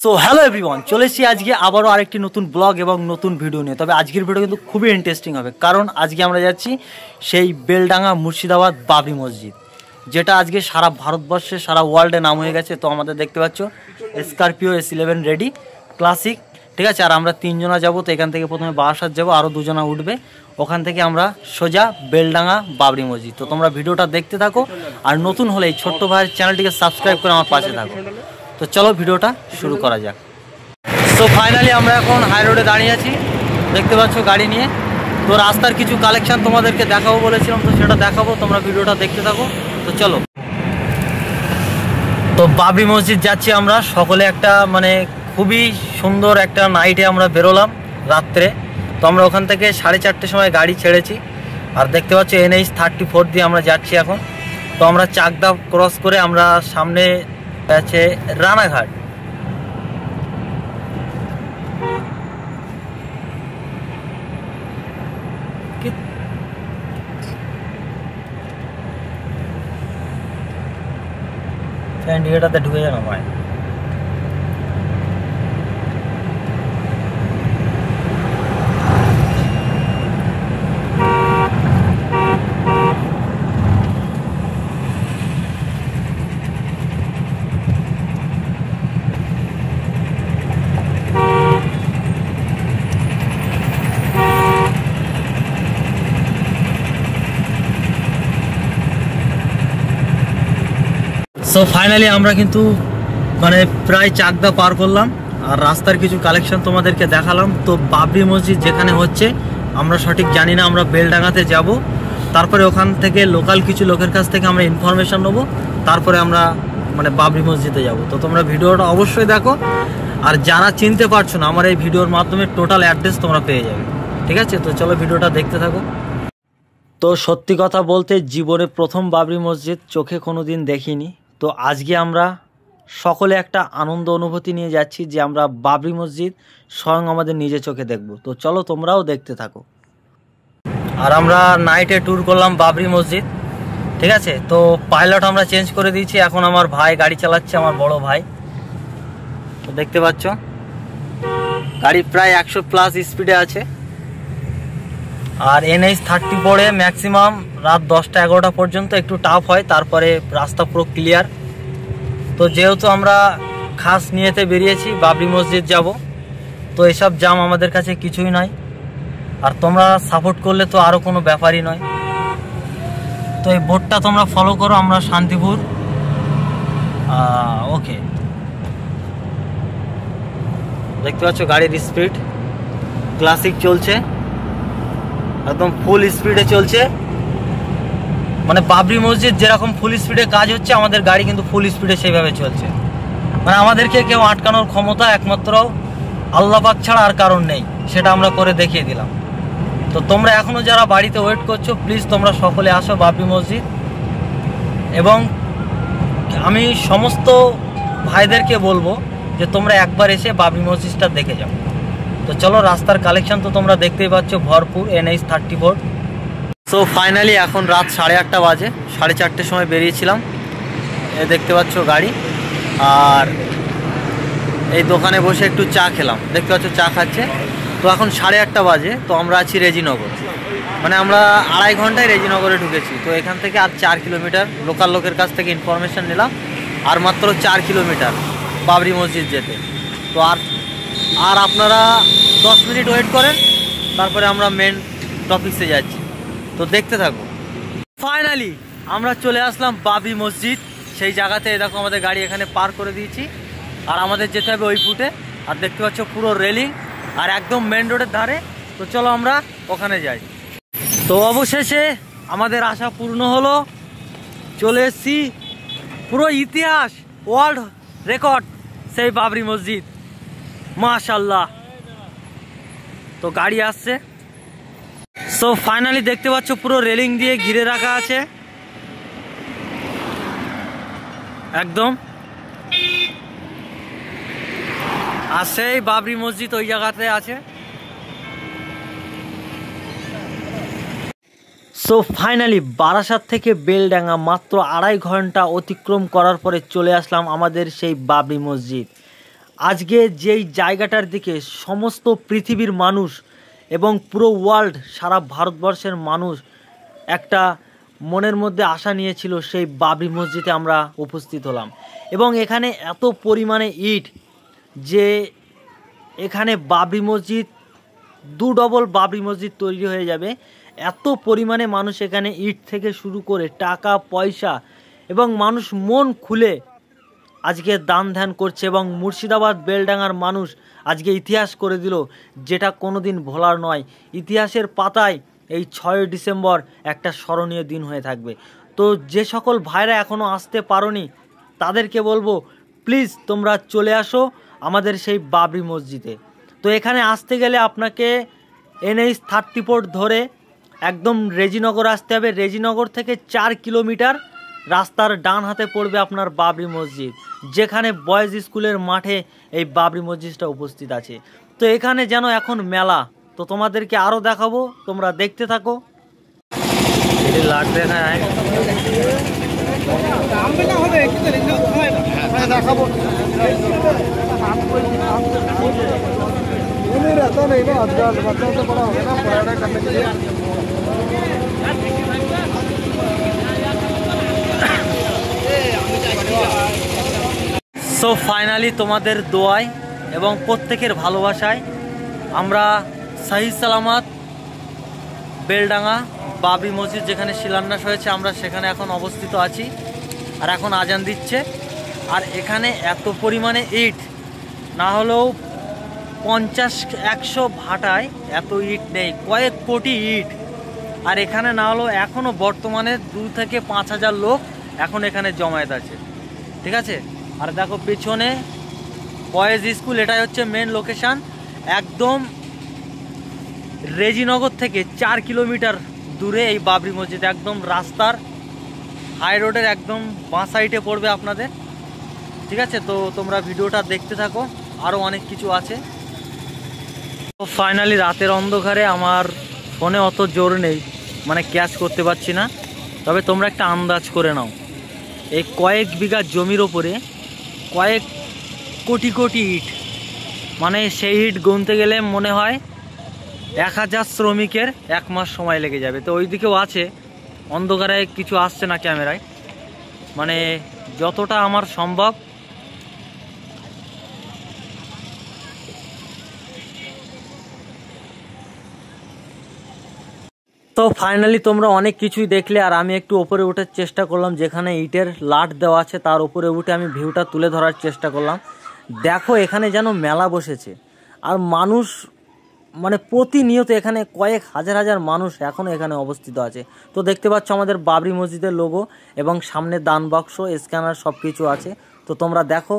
So hello everyone, চলে এসেছি আজকে আবারও আরেকটি নতুন ব্লগ এবং নতুন ভিডিও নিয়ে। তবে আজকের ভিডিও কিন্তু খুবই ইন্টারেস্টিং হবে, কারণ আজকে আমরা যাচ্ছি সেই বেলডাঙ্গা মুর্শিদাবাদ বাবরি মসজিদ, যেটা আজকে সারা ভারতবর্ষে সারা ওয়ার্ল্ডে নাম হয়ে গেছে। তো আমাদের দেখতে পাচ্ছ স্করপিও S11 রেডি ক্লাসিক, ঠিক আছে। আর আমরা তিনজনা যাব। তো এখান থেকে প্রথমে বারাসাত যাবো, আরও দুজনা উঠবে। ওখান থেকে আমরা সোজা বেলডাঙ্গা বাবরি মসজিদ। তো তোমরা ভিডিওটা দেখতে থাকো, আর নতুন হলে এই ছোট্ট ভাইয়ের চ্যানেলটিকে সাবস্ক্রাইব করে আমার পাশে থাকো। তো চলো ভিডিওটা শুরু করা যাক। তো ফাইনালি আমরা এখন হাই রোডে দাঁড়িয়ে আছি, দেখতে পাচ্ছ গাড়ি নিয়ে। তো রাস্তার কিছু কালেকশন তোমাদেরকে দেখাবো বলেছিলাম, তো সেটা দেখাবো, তোমরা ভিডিওটা দেখতে থাকো। তো চলো, তো বাবরি মসজিদ যাচ্ছি আমরা সকলে। একটা মানে খুবই সুন্দর একটা নাইটে আমরা বেরোলাম রাত্রে। তো আমরা ওখান থেকে 4:30 সময় গাড়ি ছেড়েছি। আর দেখতে পাচ্ছ NH-34 দিয়ে আমরা যাচ্ছি এখন। তো আমরা চাকদা ক্রস করে আমরা সামনে আছে রানাঘাট। ইন্ডিকেটারতে ঢুকে যান ভাই। সো ফাইনালি আমরা কিন্তু মানে প্রায় চাকদা পার করলাম, আর রাস্তার কিছু কালেকশন তোমাদেরকে দেখালাম। তো বাবরি মসজিদ যেখানে হচ্ছে আমরা সঠিক জানি না, আমরা বেলডাঙ্গাতে যাব। তারপরে ওখান থেকে লোকাল কিছু লোকের কাছ থেকে আমরা ইনফরমেশন নেবো, তারপরে আমরা মানে বাবরি মসজিদে যাব। তো তোমরা ভিডিওটা অবশ্যই দেখো, আর যারা চিনতে পারছো না, আমার এই ভিডিওর মাধ্যমে টোটাল অ্যাড্রেস তোমরা পেয়ে যাবে, ঠিক আছে। তো চলো ভিডিওটা দেখতে থাকো। তো সত্যি কথা বলতে জীবনে প্রথম বাবরি মসজিদ চোখে কোনো দিন দেখিনি। তো আজকে আমরা সকলে একটা আনন্দ অনুভূতি নিয়ে যাচ্ছি যে আমরা বাবরি মসজিদ স্বয়ং আমাদের নিজে চোখে দেখব। তো চলো তোমরাও দেখতে থাকো। আর আমরা নাইটে ট্যুর করলাম বাবরি মসজিদ, ঠিক আছে। তো পাইলট আমরা চেঞ্জ করে দিয়েছি, এখন আমার ভাই গাড়ি চালাচ্ছে, আমার বড় ভাই। তো দেখতে পাচ্ছ গাড়ি প্রায় 100+ স্পিডে আছে। আর NH-34 ম্যাক্সিমাম রাত 10টা-11টা পর্যন্ত একটু টাফ হয়, তারপরে রাস্তা পুরো ক্লিয়ার। তো যেহেতু আমরা খাস নিয়েতে বেরিয়েছি বাবরি মসজিদ যাব, তো এসব জাম আমাদের কাছে কিছুই নয়। আর তোমরা সাপোর্ট করলে তো আরও কোনো ব্যাপারই নয়। তো এই বোর্ডটা তোমরা ফলো করো, আমরা শান্তিপুর। ওকে, দেখতে পাচ্ছ গাড়ির স্পিড ক্লাসিক চলছে, একদম ফুল স্পিডে চলছে। মানে বাবরি মসজিদ যেরকম ফুল স্পিডে কাজ হচ্ছে, আমাদের গাড়ি কিন্তু ফুল স্পিডে সেইভাবে চলছে। মানে আমাদেরকে কেউ আটকানোর ক্ষমতা একমাত্র আল্লাহ পাক ছাড়া আর কারণ নেই, সেটা আমরা করে দেখিয়ে দিলাম। তো তোমরা এখনও যারা বাড়িতে ওয়েট করছো, প্লিজ তোমরা সকলে আসো বাবরি মসজিদ। এবং আমি সমস্ত ভাইদেরকে বলবো যে তোমরা একবার এসে বাবরি মসজিদটা দেখে যাও। তো চলো, রাস্তার কালেকশন তো তোমরা দেখতেই পাচ্ছ ভরপুর NH-34। সো ফাইনালি এখন রাত 8:30 বাজে, 4:30 সময় বেরিয়েছিলাম। এ দেখতে পাচ্ছ গাড়ি, আর এই দোকানে বসে একটু চা খেলাম, দেখতে পাচ্ছ চা খাচ্ছে। তো এখন 8:30 বাজে, তো আমরা আছি রেজিনগর। মানে আমরা 2.5 ঘন্টায় রেজিনগরে ঢুকেছি। তো এখান থেকে আর 4 কিলোমিটার লোকাল লোকের কাছ থেকে ইনফরমেশান নিলাম, আর মাত্র 4 কিলোমিটার বাবরি মসজিদ যেতে। তো আর আপনারা 10 মিনিট ওয়েট করেন, তারপরে আমরা মেন টপিক্সে যাচ্ছি। তো দেখতে থাকো। ফাইনালি আমরা চলে আসলাম বাবরি মসজিদ সেই জায়গাতে। দেখো আমাদের গাড়ি এখানে পার করে দিয়েছি, আর আমাদের যেতে হবে ওই ফুটে। আর দেখতে পাচ্ছ পুরো রেলিং, আর একদম মেন রোডের ধারে। তো চলো আমরা ওখানে যাই। তো অবশেষে আমাদের আশা পূর্ণ হলো, চলে এসেছি পুরো ইতিহাস ওয়ার্ল্ড রেকর্ড সেই বাবরি মসজিদ, মাশাআল্লাহ। তো গাড়ি আসছে। সো ফাইনালি দেখতে পাচ্ছ পুরো রেলিং দিয়ে ঘিরে রাখা আছে একদম। আর সেই বাবরি মসজিদ ওই জায়গাতে আছে। সো ফাইনালি বারাসাত থেকে বেলডাঙ্গা মাত্র 2.5 ঘন্টা অতিক্রম করার পরে চলে আসলাম আমাদের সেই বাবরি মসজিদ। আজকে যেই জায়গাটার দিকে সমস্ত পৃথিবীর মানুষ এবং পুরো ওয়ার্ল্ড, সারা ভারতবর্ষের মানুষ একটা মনের মধ্যে আশা নিয়েছিল, সেই বাবরি মসজিদে আমরা উপস্থিত হলাম। এবং এখানে এত পরিমাণে ইট যে এখানে বাবরি মসজিদ ডবল বাবরি মসজিদ তৈরি হয়ে যাবে। এত পরিমাণে মানুষ এখানে ইট থেকে শুরু করে টাকা পয়সা এবং মানুষ মন খুলে আজকে দান ধ্যান করছে। এবং মুর্শিদাবাদ বেলডাঙ্গার মানুষ আজকে ইতিহাস করে দিল, যেটা কোনোদিন ভোলার নয়। ইতিহাসের পাতায় এই 6 ডিসেম্বর একটা স্মরণীয় দিন হয়ে থাকবে। তো যে সকল ভাইরা এখনও আসতে পারোনি তাদেরকে বলবো, প্লিজ তোমরা চলে আসো আমাদের সেই বাবরি মসজিদে। তো এখানে আসতে গেলে আপনাকে NH-34 ধরে একদম রেজিনগর আসতে হবে। রেজিনগর থেকে 4 কিলোমিটার রাস্তার ডান হাতে পড়বে আপনার বাবরি মসজিদ, যেখানে বয়েজ স্কুলের মাঠে এই বাবরি মসজিদটা উপস্থিত আছে। তো এখানে যেন এখন মেলা, তো তোমাদেরকে আরও দেখাবো, তোমরা দেখতে থাকো। সো ফাইনালি তোমাদের দোয়ায় এবং প্রত্যেকের ভালোবাসায় আমরা সহি সালামত বেলডাঙ্গা বাবরি মসজিদ যেখানে শিলান্যাস হয়েছে, আমরা সেখানে এখন অবস্থিত আছি। আর এখন আজান দিচ্ছে। আর এখানে এত পরিমাণে ইট, না হলেও 50-100 ভাটায় এত ইট নেই, কয়েক কোটি ইট। আর এখানে না হলেও এখনও বর্তমানে 2 থেকে 5,000 লোক এখন এখানে জমায়েত আছে, ঠিক আছে। আর দেখো পেছনে বয়েজ স্কুল, এটাই হচ্ছে মেন লোকেশান। একদম রেজিনগর থেকে 4 কিলোমিটার দূরে এই বাবরি মসজিদ, একদম রাস্তার হাই রোডের একদম বাঁ সাইডে পড়বে আপনাদের, ঠিক আছে। তো তোমরা ভিডিওটা দেখতে থাকো, আরও অনেক কিছু আছে। তো ফাইনালি রাতের অন্ধকারে আমার ফোনে অত জোর নেই, মানে ক্যাচ করতে পারছি না। তবে তোমরা একটা আন্দাজ করে নাও, এই কয়েক বিঘা জমির ওপরে কয়েক কোটি কোটি ইট, মানে সেই ইট গুনতে গেলে মনে হয় 1000 শ্রমিকের 1 মাস সময় লেগে যাবে। তো ওই দিকেও আছে, অন্ধকারে কিছু আসছে না ক্যামেরায়, মানে যতটা আমার সম্ভব। তো ফাইনালি তোমরা অনেক কিছুই দেখলে, আর আমি একটু ওপরে ওঠার চেষ্টা করলাম, যেখানে ইটের লাট দেওয়া আছে তার উপরে উঠে আমি ভিউটা তুলে ধরার চেষ্টা করলাম। দেখো এখানে যেন মেলা বসেছে, আর মানুষ মানে প্রতিনিয়ত এখানে কয়েক হাজার মানুষ এখনও এখানে অবস্থিত আছে। তো দেখতে পাচ্ছ আমাদের বাবরি মসজিদের লোগো এবং সামনে দান বাক্স, স্ক্যানার সব কিছু আছে। তো তোমরা দেখো।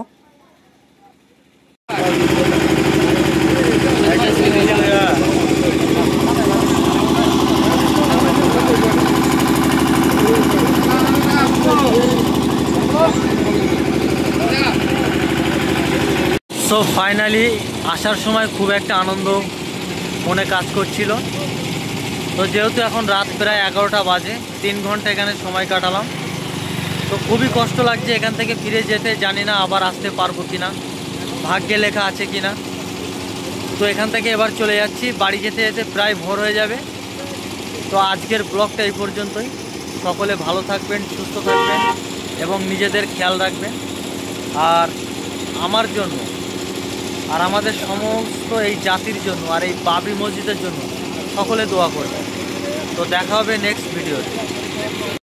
সো ফাইনালি আসার সময় খুব একটা আনন্দ মনে কাজ করছিল। তো যেহেতু এখন রাত প্রায় 11টা বাজে, 3 ঘন্টা এখানে সময় কাটালাম। তো খুবই কষ্ট লাগছে এখান থেকে ফিরে যেতে, জানি না আবার আসতে পারবো কিনা, ভাগ্যে লেখা আছে কিনা। তো এখান থেকে এবার চলে যাচ্ছি, বাড়ি যেতে যেতে প্রায় ভোর হয়ে যাবে। তো আজকের ব্লগটা এই পর্যন্তই। সকলে ভালো থাকবেন, সুস্থ থাকবেন এবং নিজেদের খেয়াল রাখবেন। আর আমার জন্য আর আমাদের সমস্ত এই জাতির জন্য আর এই বাবরি মসজিদের জন্য সকলে দোয়া করবেন। তো দেখা হবে নেক্সট ভিডিওতে।